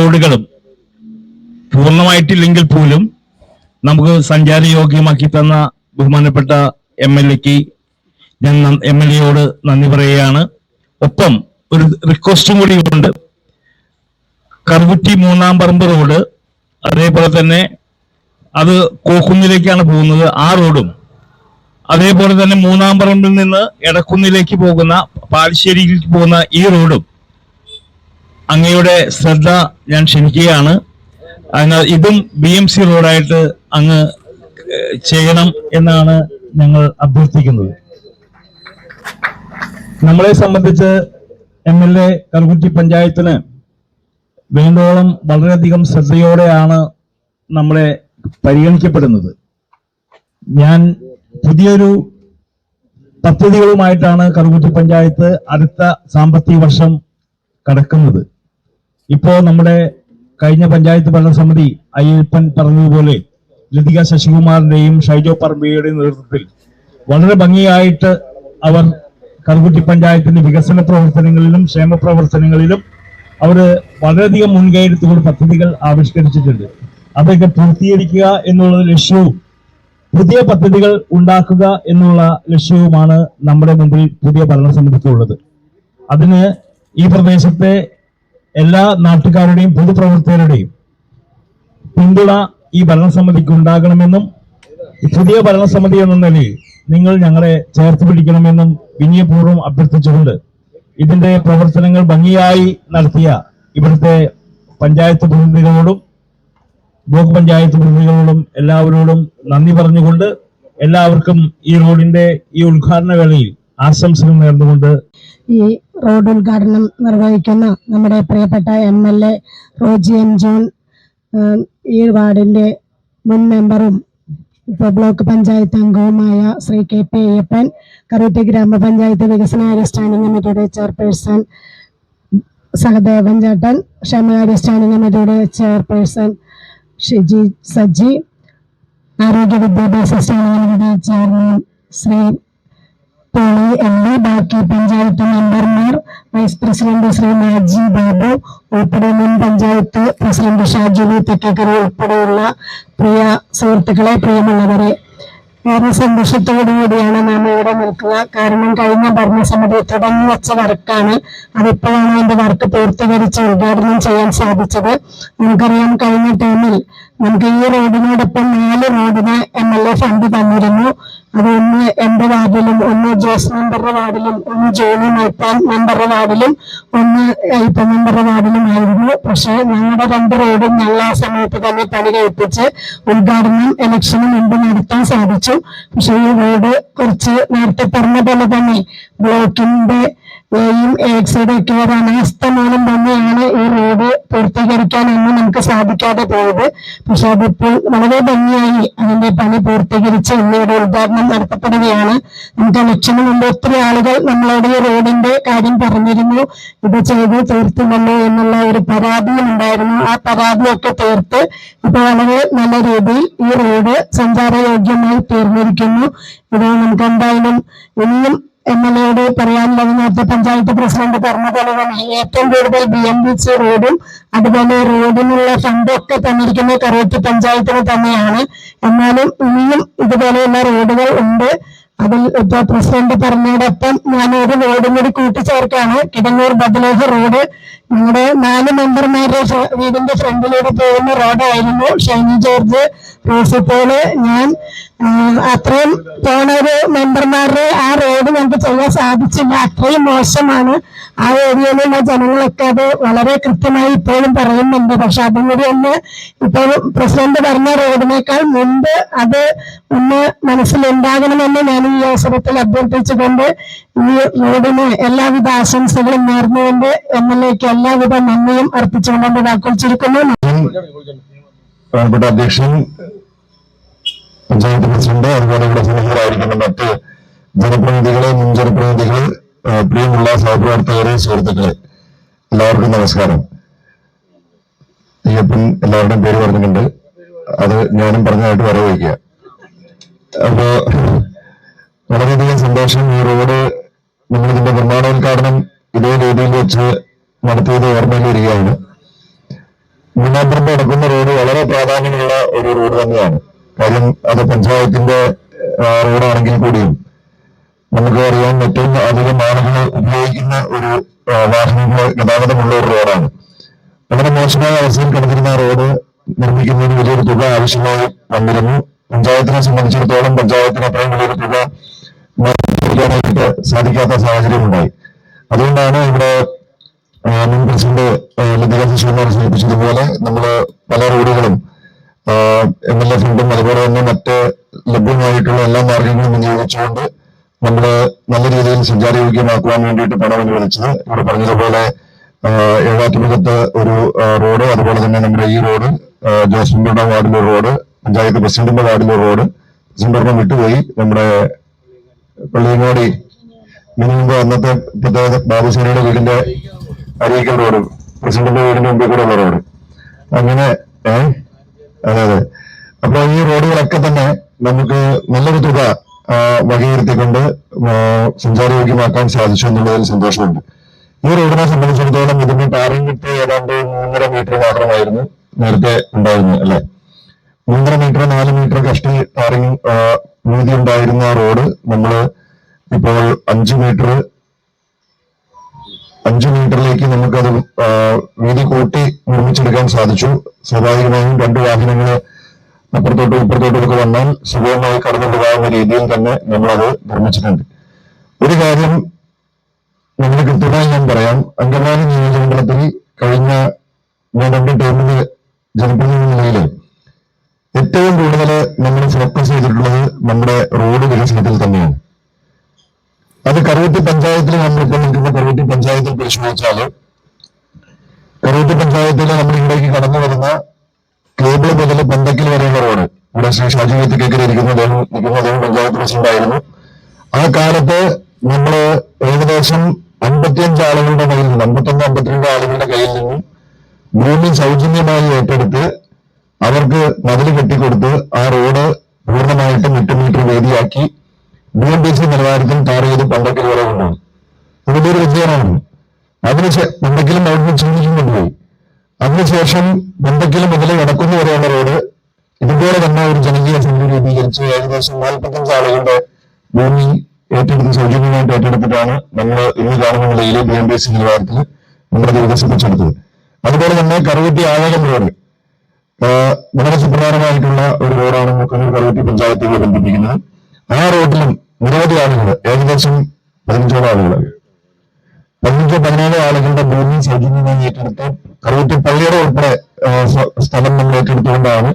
റോഡുകളും പൂർണ്ണമായിട്ടില്ലെങ്കിൽ പോലും നമുക്ക് സഞ്ചാരയോഗ്യമാക്കി തന്ന ബഹുമാനപ്പെട്ട MLA-ക്ക് ഞാൻ MLA-യോട് നന്ദി പറയുകയാണ്. ഒപ്പം ഒരു റിക്വസ്റ്റും കൂടി ഉണ്ട്. കറുകുറ്റി മൂന്നാം പറമ്പ് റോഡ്, അതേപോലെ തന്നെ അത് കോക്കുന്നിലേക്കാണ് പോകുന്നത്, ആ റോഡും അതേപോലെ തന്നെ മൂന്നാം പറമ്പിൽ നിന്ന് എടക്കുന്നിലേക്ക് പോകുന്ന പാലശ്ശേരിയിലേക്ക് പോകുന്ന ഈ റോഡും അങ്ങയുടെ ശ്രദ്ധ ഞാൻ ക്ഷണിക്കുകയാണ്. അതിനാൽ ഇതും BMC റോഡായിട്ട് അങ്ങ് ചെയ്യണം എന്നാണ് ഞങ്ങൾ അഭ്യർത്ഥിക്കുന്നത്. നമ്മളെ സംബന്ധിച്ച് MLA കറുകുറ്റി പഞ്ചായത്തിന് വേണ്ടോളം വളരെയധികം ശ്രദ്ധയോടെയാണ് നമ്മളെ പരിഗണിക്കപ്പെടുന്നത്. ഞാൻ പുതിയൊരു പദ്ധതികളുമായിട്ടാണ് കറുകുറ്റി പഞ്ചായത്ത് അടുത്ത സാമ്പത്തിക വർഷം കടക്കുന്നത്. ഇപ്പോ നമ്മുടെ കഴിഞ്ഞ പഞ്ചായത്ത് ഭരണസമിതി അയ്യപ്പൻ പറഞ്ഞതുപോലെ ലതിക ശശികുമാറിന്റെയും ഷൈജോ പറമ്പിയുടെയും നേതൃത്വത്തിൽ വളരെ ഭംഗിയായിട്ട് അവർ കറുകുറ്റി പഞ്ചായത്തിന്റെ വികസന പ്രവർത്തനങ്ങളിലും ക്ഷേമ പ്രവർത്തനങ്ങളിലും അവർ വളരെയധികം മുൻകൈ എടുത്തുകൊണ്ട് പദ്ധതികൾ ആവിഷ്കരിച്ചിട്ടുണ്ട്. അതൊക്കെ പൂർത്തീകരിക്കുക എന്നുള്ള ലക്ഷ്യവും പുതിയ പദ്ധതികൾ ഉണ്ടാക്കുക എന്നുള്ള ലക്ഷ്യവുമാണ് നമ്മുടെ മുമ്പിൽ പുതിയ ഭരണസമിതിക്കുള്ളത്. അതിന് ഈ പ്രദേശത്തെ എല്ലാ നാട്ടുകാരുടെയും പൊതുപ്രവർത്തകരുടെയും പിന്തുണ ഈ ഭരണസമിതിക്ക് ഉണ്ടാകണമെന്നും പുതിയ ഭരണസമിതി എന്ന നിലയിൽ നിങ്ങൾ ഞങ്ങളെ ചേർത്ത് പിടിക്കണമെന്നും വിനയപൂർവ്വം അഭ്യർത്ഥിച്ചുകൊണ്ട് ഇതിന്റെ പ്രവർത്തനങ്ങൾ ഭംഗിയായി നടത്തിയ ഇവിടുത്തെ പഞ്ചായത്ത് പ്രതിനിധികളോടും ബ്ലോക്ക് പഞ്ചായത്ത് പ്രതിനിധികളോടും എല്ലാവരോടും നന്ദി പറഞ്ഞുകൊണ്ട് എല്ലാവർക്കും ഈ റോഡിന്റെ ഈ ഉദ്ഘാടന വേളയിൽ ആശംസകൾ നേർന്നുകൊണ്ട് ഈ റോഡ് ഉദ്ഘാടനം നിർവഹിക്കുന്ന നമ്മുടെ പ്രിയപ്പെട്ട MLA റോജി M. ജോൺ, ഈ വാർഡിന്റെ മുൻ മെമ്പറും ഇപ്പോൾ ബ്ലോക്ക് പഞ്ചായത്ത് അംഗവുമായ ശ്രീ KP അയ്യപ്പൻ, കറുകുറ്റി ഗ്രാമപഞ്ചായത്ത് വികസനകാര്യ സ്റ്റാൻഡിംഗ് കമ്മിറ്റിയുടെ ചെയർപേഴ്സൺ സഹദേവൻ ചേട്ടൻ, ക്ഷേമകാര്യ സ്റ്റാൻഡിംഗ് കമ്മിറ്റിയുടെ ചെയർപേഴ്സൺ ഷിജി സജി, ആരോഗ്യ വിദ്യാഭ്യാസ standing committee chairman Shri Poly MD, ബാക്കി പഞ്ചായത്ത് മെമ്പർമാർ, വൈസ് പ്രസിഡന്റ് ശ്രീ നാജി ബാബു ഉൾപ്പെടെ മുൻ പഞ്ചായത്ത് പ്രസിഡന്റ് ഷാജുലി തെക്കേക്കര ഉൾപ്പെടെയുള്ള പ്രിയ സുഹൃത്തുക്കളെ, പ്രിയമുള്ളവരെ, ഏറെ സന്തോഷത്തോടുകൂടിയാണ് നാം ഇവിടെ നിൽക്കുക. കാരണം കഴിഞ്ഞ ഭരണസമിതി തുടങ്ങി വെച്ച വർക്കാണ്. അതിപ്പോഴാണ് അതിന്റെ വർക്ക് പൂർത്തീകരിച്ച് ഉദ്ഘാടനം ചെയ്യാൻ സാധിച്ചത്. നമുക്കറിയാം, കഴിഞ്ഞ ടൈമിൽ നമുക്ക് ഈ റോഡിനോടൊപ്പം 4 റോഡിന് MLA ഫണ്ട് തന്നിരുന്നു. അത് ഒന്ന് എന്റെ വാർഡിലും, ഒന്ന് ജോസ് മെമ്പറുടെ വാർഡിലും, ഒന്ന് ജോലി മൈത്താൻ മെമ്പറുടെ വാർഡിലും, ഒന്ന് അയ്യപ്പൻ മെമ്പറുടെ വാർഡിലുമായിരുന്നു. പക്ഷെ ഞങ്ങളുടെ 2 റോഡും ഞങ്ങൾ ആ സമയത്ത് തന്നെ പണി കഴിപ്പിച്ച് ഉദ്ഘാടനം ഇലക്ഷന് മുമ്പ് നടത്താൻ സാധിച്ചു. പക്ഷെ ഈ റോഡ് കുറച്ച് നേരത്തെ പറഞ്ഞ പോലെ തന്നെ ബ്ലോക്കിന്റെ AXയുടെ ഒക്കെ ഒരു അനാസ്ഥ മൂലം തന്നെയാണ് ഈ റോഡ് പൂർത്തീകരിക്കാനൊന്നും നമുക്ക് സാധിക്കാതെ പോയത്. പക്ഷെ അതിപ്പോൾ വളരെ ഭംഗിയായി അതിന്റെ പണി പൂർത്തീകരിച്ച് ഇന്നിവിടെ ഉദ്ഘാടനം നടത്തപ്പെടുകയാണ്. നമുക്ക് ഇലക്ഷന് മുമ്പ് ഒത്തിരി ആളുകൾ നമ്മളോട് ഈ റോഡിന്റെ കാര്യം പറഞ്ഞിരുന്നു, ഇത് ചെയ്ത് തീർത്തുമല്ലോ എന്നുള്ള ഒരു പരാതിയും ഉണ്ടായിരുന്നു. ആ പരാതിയൊക്കെ തീർത്ത് ഇപ്പൊ വളരെ നല്ല രീതിയിൽ ഈ റോഡ് സഞ്ചാരയോഗ്യമായി തീർന്നിരിക്കുന്നു. ഇത് നമുക്ക് എന്തായാലും ഇനിയും MLA-യോട് പറയാനുള്ളത്, നേരത്തെ പഞ്ചായത്ത് പ്രസിഡന്റ് പറഞ്ഞ പോലെ തന്നെ ഏറ്റവും കൂടുതൽ BMBC റോഡും അതുപോലെ റോഡിനുള്ള ഫണ്ടൊക്കെ തന്നിരിക്കുന്നത് കറുകുറ്റി പഞ്ചായത്തിന് തന്നെയാണ്. എന്നാലും ഇനിയും ഇതുപോലെയുള്ള റോഡുകൾ ഉണ്ട്. അതിൽ ഇപ്പൊ പ്രസിഡന്റ് പറഞ്ഞതോടൊപ്പം ഞാൻ ഒരു റോഡും കൂടി കൂട്ടിച്ചേർക്കാണ്. കിടങ്ങൂർ ബദലോഹ റോഡ് ഞങ്ങളുടെ 4 മെമ്പർമാരുടെ വീടിന്റെ ഫ്രണ്ടിലൂടെ പോകുന്ന റോഡായിരുന്നു. ഷൈനി ജോർജ്, റോസിപ്പോള്, ഞാൻ അത്രയും പോണ ഒരു മെമ്പർമാരുടെ ആ റോഡ് ഞങ്ങൾക്ക് ചെയ്യാൻ സാധിച്ചില്ല. അത്രയും മോശമാണ്. ആ ഏരിയയിലുള്ള ജനങ്ങളൊക്കെ അത് വളരെ കൃത്യമായി ഇപ്പോഴും പറയുന്നുണ്ട്. പക്ഷെ അതും കൂടി ഒന്ന് ഇപ്പോൾ പ്രസിഡന്റ് പറഞ്ഞ റോഡിനേക്കാൾ മുമ്പ് അത് ഒന്ന് മനസ്സിലുണ്ടാകണമെന്ന് ഞാൻ ഈ അവസരത്തിൽ അഭ്യർത്ഥിച്ചുകൊണ്ട് ഈ റോഡിന് എല്ലാവിധ ആശംസകളും നേർന്നുകൊണ്ട് MLA-ക്ക് എല്ലാവിധ നന്ദിയും അർപ്പിച്ചുകൊണ്ട് വാക്കുകൾ ചുരുക്കുന്നു. അധ്യക്ഷൻ, പഞ്ചായത്ത് പ്രസിഡന്റ്, അതുപോലെ ഇവിടെ സന്നിഹിതരായിരിക്കുന്ന മറ്റ് ജനപ്രതിനിധികളെ, മുൻ ജനപ്രതിനിധികൾ, പ്രിയമുള്ള സഹപ്രവർത്തകരെ, സുഹൃത്തുക്കളെ, എല്ലാവർക്കും നമസ്കാരം. അയ്യപ്പൻ എല്ലാവരുടെയും പേര് പറഞ്ഞിട്ടുണ്ട്, അത് ഞാനും പറഞ്ഞതായിട്ട് വരവയ്ക്കുക. അപ്പോ വളരെയധികം സന്തോഷം. ഈ റോഡ് നമ്മളിതിന്റെ നിർമ്മാണോദ്ഘാടനം ഇതേ രീതിയിൽ വെച്ച് നടത്തിയത് ഓർമ്മയിൽ വരികയാണ്. മൂന്നാംപറമ്പ് അടക്കുന്ന റോഡ് വളരെ പ്രാധാന്യമുള്ള ഒരു റോഡ് തന്നെയാണ്. കാര്യം അത് പഞ്ചായത്തിന്റെ റോഡാണെങ്കിൽ കൂടിയും നമുക്ക് അറിയാം ഏറ്റവും അധികം ആളുകൾ ഉപയോഗിക്കുന്ന ഒരു വാഹനങ്ങൾ ഗതാഗതമുള്ള ഒരു റോഡാണ്. വളരെ മോശമായ അവസ്ഥയിൽ കിടന്നിരുന്ന റോഡ് നിർമ്മിക്കുന്നതിന് വലിയൊരു തുക ആവശ്യമായി വന്നിരുന്നു. പഞ്ചായത്തിനെ സംബന്ധിച്ചിടത്തോളം പഞ്ചായത്തിന് അത്രയും വലിയൊരു തുക നൽകാനായിട്ട് സാധിക്കാത്ത സാഹചര്യം ഉണ്ടായി. അതുകൊണ്ടാണ് ഇവിടെ മുൻ പ്രസിഡന്റ് ലതിക ശശികുമാർ സൂചിപ്പിച്ചതുപോലെ നമ്മള് പല റോഡുകളും MLA ഫണ്ടും അതുപോലെ തന്നെ മറ്റ് ലഭ്യമായിട്ടുള്ള എല്ലാ മാർഗങ്ങളും വിനിയോഗിച്ചുകൊണ്ട് നമ്മള് നല്ല രീതിയിൽ സഞ്ചാരയോഗ്യമാക്കുവാൻ വേണ്ടിയിട്ട് പണം അനുവദിച്ചത്. ഇവിടെ പറഞ്ഞതുപോലെ ഏഴാറ്റുമുഖത്ത് ഒരു റോഡ്, അതുപോലെ തന്നെ നമ്മുടെ ഈ റോഡ്, ജോസഫിന്റെ വാർഡിലെ റോഡ്, പഞ്ചായത്ത് പ്രസിഡന്റിന്റെ വാർഡിലെ റോഡ്, പ്രസിഡന്റ് വിട്ടുപോയി നമ്മുടെ പള്ളിയങ്ങാടി മുൻപ് അന്നത്തെ ബാബുസേനയുടെ വീടിന്റെ അരീക്കൽ റോഡ്, പ്രസിഡന്റിന്റെ വീടിന്റെ മുമ്പിൽ കൂടെ ഉള്ള റോഡ്, അങ്ങനെ അതെ അതെ. അപ്പൊ ഈ റോഡുകളൊക്കെ തന്നെ നമുക്ക് നല്ലൊരു തുക വകയിരുത്തിക്കൊണ്ട് സഞ്ചാരയോഗ്യമാക്കാൻ സാധിച്ചു എന്നുള്ളതിൽ സന്തോഷമുണ്ട്. ഈ റോഡിനെ സംബന്ധിച്ചിടത്തോളം ഇതിന്റെ ടാറിംഗ് വിട്ട് ഏതാണ്ട് 3.5 മീറ്റർ മാത്രമായിരുന്നു നേരത്തെ ഉണ്ടായിരുന്നത്, അല്ലെ? 3.5 മീറ്റർ 4 മീറ്റർ കഷ്ടി ടാറിംഗ് വീതി ഉണ്ടായിരുന്ന ആ റോഡ് നമ്മള് ഇപ്പോൾ 5 മീറ്ററിലേക്ക് നമുക്കത് വീതി കൂട്ടി നിർമ്മിച്ചെടുക്കാൻ സാധിച്ചു. സ്വാഭാവികമായും 2 വാഹനങ്ങൾ അപ്പുറത്തോട്ടും ഇപ്പുറത്തോട്ടും ഒക്കെ വന്നാൽ സുഗമമായി കടന്നുപോകാവുന്ന രീതിയിൽ തന്നെ നമ്മളത് നിർമ്മിച്ചിട്ടുണ്ട്. ഒരു കാര്യം നമ്മൾ കൃത്യമായി ഞാൻ പറയാം, അങ്കമാലി നിയോജകമണ്ഡലത്തിൽ കഴിഞ്ഞ 2 ടേമില് ജനപ്രതിനിധി നിലയിൽ ഏറ്റവും കൂടുതൽ നമ്മൾ ഫോക്കസ് ചെയ്തിട്ടുള്ളത് നമ്മുടെ റോഡ് വികസനത്തിൽ തന്നെയാണ്. അത് കറുവത്തി പഞ്ചായത്തിൽ നമ്മളിപ്പോൾ നിൽക്കുന്ന കറുവത്തി പഞ്ചായത്തിൽ പരിശോധിച്ചാല് കറുവത്തി പഞ്ചായത്തിൽ നമ്മൾ ഇവിടേക്ക് കടന്നു വരുന്ന കേബിൾ മുതൽ പന്തക്കൽ വരെയുള്ള റോഡ്, ഇവിടെ ശ്രീ ഷാജി കേക്കരി നിൽക്കുന്ന അദ്ദേഹം പഞ്ചായത്ത് പ്രസിഡന്റ് ആയിരുന്നു. ആ കാലത്ത് നമ്മള് ഏകദേശം 55 ആളുകളുടെ കയ്യിൽ നിന്ന് 51-52 ആളുകളുടെ കയ്യിൽ നിന്നും ഭൂമി സൗജന്യമായി ഏറ്റെടുത്ത് അവർക്ക് മതിൽ കെട്ടിക്കൊടുത്ത് ആ റോഡ് പൂർണ്ണമായിട്ടും 8 മീറ്റർ വേദിയാക്കി BMTC നിലവാരത്തിൽ ടാർ ചെയ്ത് പന്തക്കൽ വരെ കൊണ്ടുപോയി. അതിന്റെ ഒരു വിജയമാണ്. പന്തക്കലും അവിടുന്ന് ചിന്തിക്കും കൊണ്ടുപോയി. അതിനുശേഷം പന്തക്കൽ മുതൽ വടക്കുന്ന് വരെയുള്ള റോഡ് ഇതുപോലെ തന്നെ ഒരു ജനകീയ സമിതി രൂപീകരിച്ച് ഏകദേശം 45 ആളുകളുടെ ഭൂമി സൗജന്യമായിട്ട് ഏറ്റെടുത്തിട്ടാണ് നമ്മൾ ഇന്ന് കാണുന്ന നിലയിൽ BMTC നിലവാരത്തിൽ നമ്മളത് വികസിപ്പിച്ചെടുത്തത്. അതുപോലെ തന്നെ കറുവത്തി ആഴകം റോഡ് വളരെ സുപ്രധാനമായിട്ടുള്ള ഒരു റോഡാണ് മുക്കന്നൂർ കറുവത്തി പഞ്ചായത്തുകളെ ബന്ധിപ്പിക്കുന്നത്. ആ റോഡിലും നിരവധി ആളുകൾ, ഏകദേശം 15 ആളുകളുടെ ഭൂമി സൗജന്യമായി ഏറ്റെടുത്ത് കറുവത്തി പള്ളിയുടെ ഉൾപ്പെടെ സ്ഥലം നമ്മൾ ഏറ്റെടുത്തുകൊണ്ടാണ്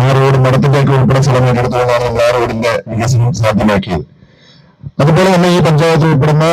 ആ റോഡ് മഠത്തിലേക്ക് ഉൾപ്പെടെ സ്ഥലം ഏറ്റെടുത്തുകൊണ്ടാണ് നമ്മൾ ആ റോഡിന്റെ വികസനം സാധ്യമാക്കിയത്. അതുപോലെ തന്നെ ഈ പഞ്ചായത്തിൽ ഉൾപ്പെടുന്ന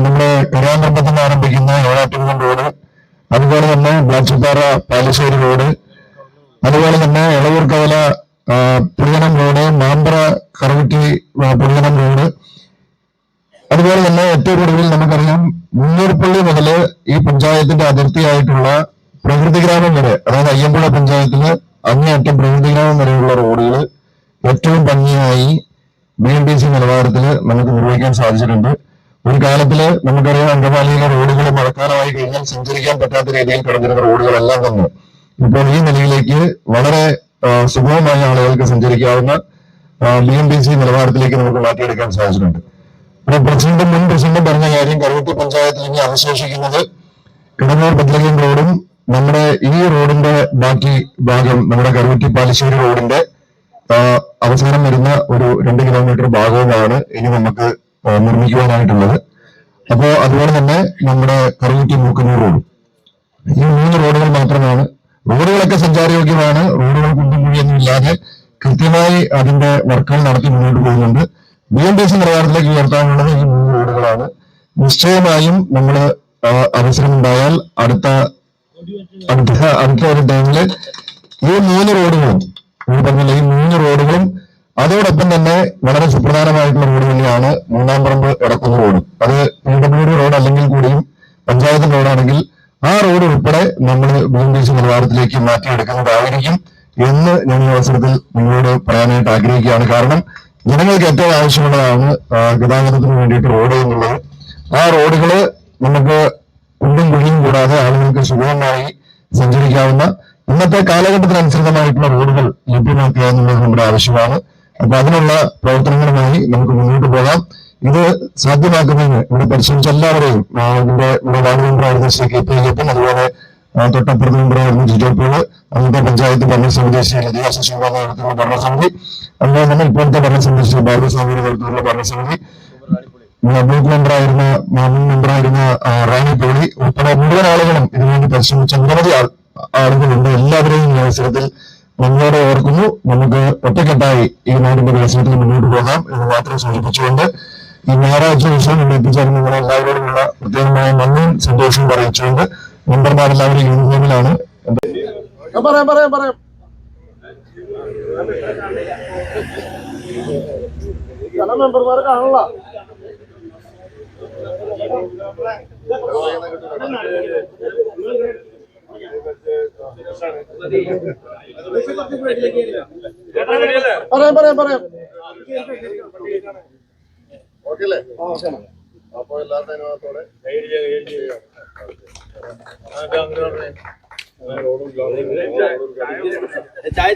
നമ്മുടെ കരയാമ്പറമ്പത്ത് നിന്ന് ആരംഭിക്കുന്ന ഏഴാറ്റുമുഖം റോഡ്, അതുപോലെ തന്നെ ബ്ലാച്ചിപ്പാറ പാലശ്ശേരി റോഡ്, അതുപോലെ തന്നെ എളവൂർ കവല പുളിയനം റോഡ്, മാമ്പറ കറുവറ്റി പുളിയനം റോഡ്, അതുപോലെ തന്നെ ഏറ്റവും കൂടുതൽ നമുക്കറിയാം മുന്നൂർപ്പള്ളി മുതൽ ഈ പഞ്ചായത്തിന്റെ അതിർത്തിയായിട്ടുള്ള പ്രകൃതി ഗ്രാമം വരെ, അതായത് അയ്യമ്പുഴ പഞ്ചായത്തില് അങ്ങേയറ്റം പ്രകൃതി ഗ്രാമം വരെയുള്ള റോഡുകൾ ഏറ്റവും ഭംഗിയായി BMTC നിലവാരത്തിൽ നമുക്ക് നിർവഹിക്കാൻ സാധിച്ചിട്ടുണ്ട്. ഒരു കാലത്തില് നമുക്കറിയാം അങ്കമാലിയിലെ റോഡുകൾ മഴക്കാലമായി കഴിഞ്ഞാൽ സഞ്ചരിക്കാൻ പറ്റാത്ത രീതിയിൽ കിടന്നിരുന്ന റോഡുകളെല്ലാം തന്നെ ഇപ്പോൾ ഈ നിലയിലേക്ക് വളരെ സുഗമമായ ആളുകൾക്ക് സഞ്ചരിക്കാവുന്ന BMTC നിലവാരത്തിലേക്ക് നമുക്ക് മാറ്റിയെടുക്കാൻ സാധിച്ചിട്ടുണ്ട്. മുൻ പ്രസിഡന്റ് പറഞ്ഞ കാര്യം, കറുവത്തി പഞ്ചായത്തിൽ ഇനി അവശേഷിക്കുന്നത് കിടങ്ങൂർ ബദ്ലഗീം റോഡും നമ്മുടെ ഈ റോഡിന്റെ ബാക്കി ഭാഗം നമ്മുടെ കറുവറ്റി പാലശ്ശേരി റോഡിന്റെ അവസാനം വരുന്ന ഒരു 2 കിലോമീറ്റർ ഭാഗവുമാണ് ഇനി നമുക്ക് നിർമ്മിക്കുവാനായിട്ടുള്ളത്. അപ്പോ അതുപോലെ തന്നെ നമ്മുടെ കറുവറ്റി മൂക്കന്നൂർ റോഡ്, ഈ 3 റോഡുകൾ മാത്രമാണ്. റോഡുകളൊക്കെ സഞ്ചാരയോഗ്യമാണ്. റോഡുകൾ കുണ്ടും കുഴിയൊന്നും ഇല്ലാതെ കൃത്യമായി അതിന്റെ വർക്കുകൾ നടത്തി മുന്നോട്ട് പോകുന്നുണ്ട്. BMTC നിലവാരത്തിലേക്ക് ഉയർത്താനുള്ളത് ഈ 3 റോഡുകളാണ്. നിശ്ചയമായും നമ്മൾ അവസരമുണ്ടായാൽ അടുത്ത ഒരു ടൈമില് ഈ 3 റോഡുകളും പറഞ്ഞില്ല, ഈ 3 റോഡുകളും അതോടൊപ്പം തന്നെ വളരെ സുപ്രധാനമായിട്ടുള്ള റോഡ് തന്നെയാണ് മൂന്നാംപറമ്പ് എടക്കുന്ന റോഡ്. അത് PWD റോഡ് അല്ലെങ്കിൽ കൂടിയും പഞ്ചായത്ത് റോഡാണെങ്കിൽ ആ റോഡ് ഉൾപ്പെടെ നമ്മൾ BMTC നിലവാരത്തിലേക്ക് മാറ്റിയെടുക്കുന്നതായിരിക്കും എന്ന് ഞാൻ ഈ അവസരത്തിൽ നിങ്ങളോട് പറയാനായിട്ട് ആഗ്രഹിക്കുകയാണ്. കാരണം ജനങ്ങൾക്ക് ഏറ്റവും ആവശ്യമുള്ളതാണ് ഗതാഗതത്തിന് വേണ്ടിയിട്ട് റോഡ് എന്നുള്ളത്. ആ റോഡുകള് നമുക്ക് കുണ്ടും കുഴിയും കൂടാതെ ആളുകൾക്ക് സുഗമമായി സഞ്ചരിക്കാവുന്ന ഇന്നത്തെ കാലഘട്ടത്തിനനുസൃതമായിട്ടുള്ള റോഡുകൾ ലഭ്യമാക്കുക എന്നുള്ളത് നമ്മുടെ ആവശ്യമാണ്. അപ്പൊ അതിനുള്ള പ്രവർത്തനങ്ങളുമായി നമുക്ക് മുന്നോട്ട് പോകാം. ഇത് സാധ്യമാക്കുന്നതിന് ഇവിടെ പരിശ്രമിച്ച എല്ലാവരെയും ഇവിടെ വാർഡ് മെമ്പറായിരുന്ന ശ്രീ കെ പി അയ്യപ്പൻ, അതുപോലെ തൊട്ടപ്പുറത്ത് മെമ്പറായിരുന്ന ജിജോ പോള്, അന്നത്തെ പഞ്ചായത്ത് ഭരണസമിതി ശ്രീ ലതിക ശശികുമാർ നേതൃത്വത്തിലുള്ള ഭരണസമിതി, അതുപോലെ തന്നെ ഇപ്പോഴത്തെ ഭരണസമിതി ശ്രീ ബാലസ്വാമി നേതൃത്വത്തിലുള്ള ഭരണസമിതി, ബ്ലോക്ക് മെമ്പറായിരുന്ന മുൻ മെമ്പറായിരുന്ന റാണി പോളി ഉൾപ്പെടെ മുഴുവൻ ആളുകളും ഇതിനുവേണ്ടി പരിശ്രമിച്ച നിരവധി ആളുകളുണ്ട്. എല്ലാവരെയും ഈ അവസരത്തിൽ നമ്മളോട് ഓർക്കുന്നു. നമുക്ക് ഒറ്റക്കെട്ടായി ഈ നാടിന്റെ വികസനത്തിൽ മുന്നോട്ട് പോകാം എന്ന് മാത്രം സൂചിപ്പിച്ചുകൊണ്ട് ഈ ഞായറാഴ്ച ദിവസം ഇവിടെ എത്തിച്ചേർന്ന് നിങ്ങളെ എല്ലാവരോടുമുള്ള പ്രത്യേകമായ നന്ദിയും സന്തോഷവും അറിയിച്ചുകൊണ്ട് മെമ്പർമാരെല്ലാവരും യൂണിഫോമിലാണ്. മെമ്പർമാരെ കാണുള്ള പറയാം ഓക്കെ അല്ലേ? അപ്പൊ എല്ലാവരുടെ അനുഭവത്തോടെ ചായ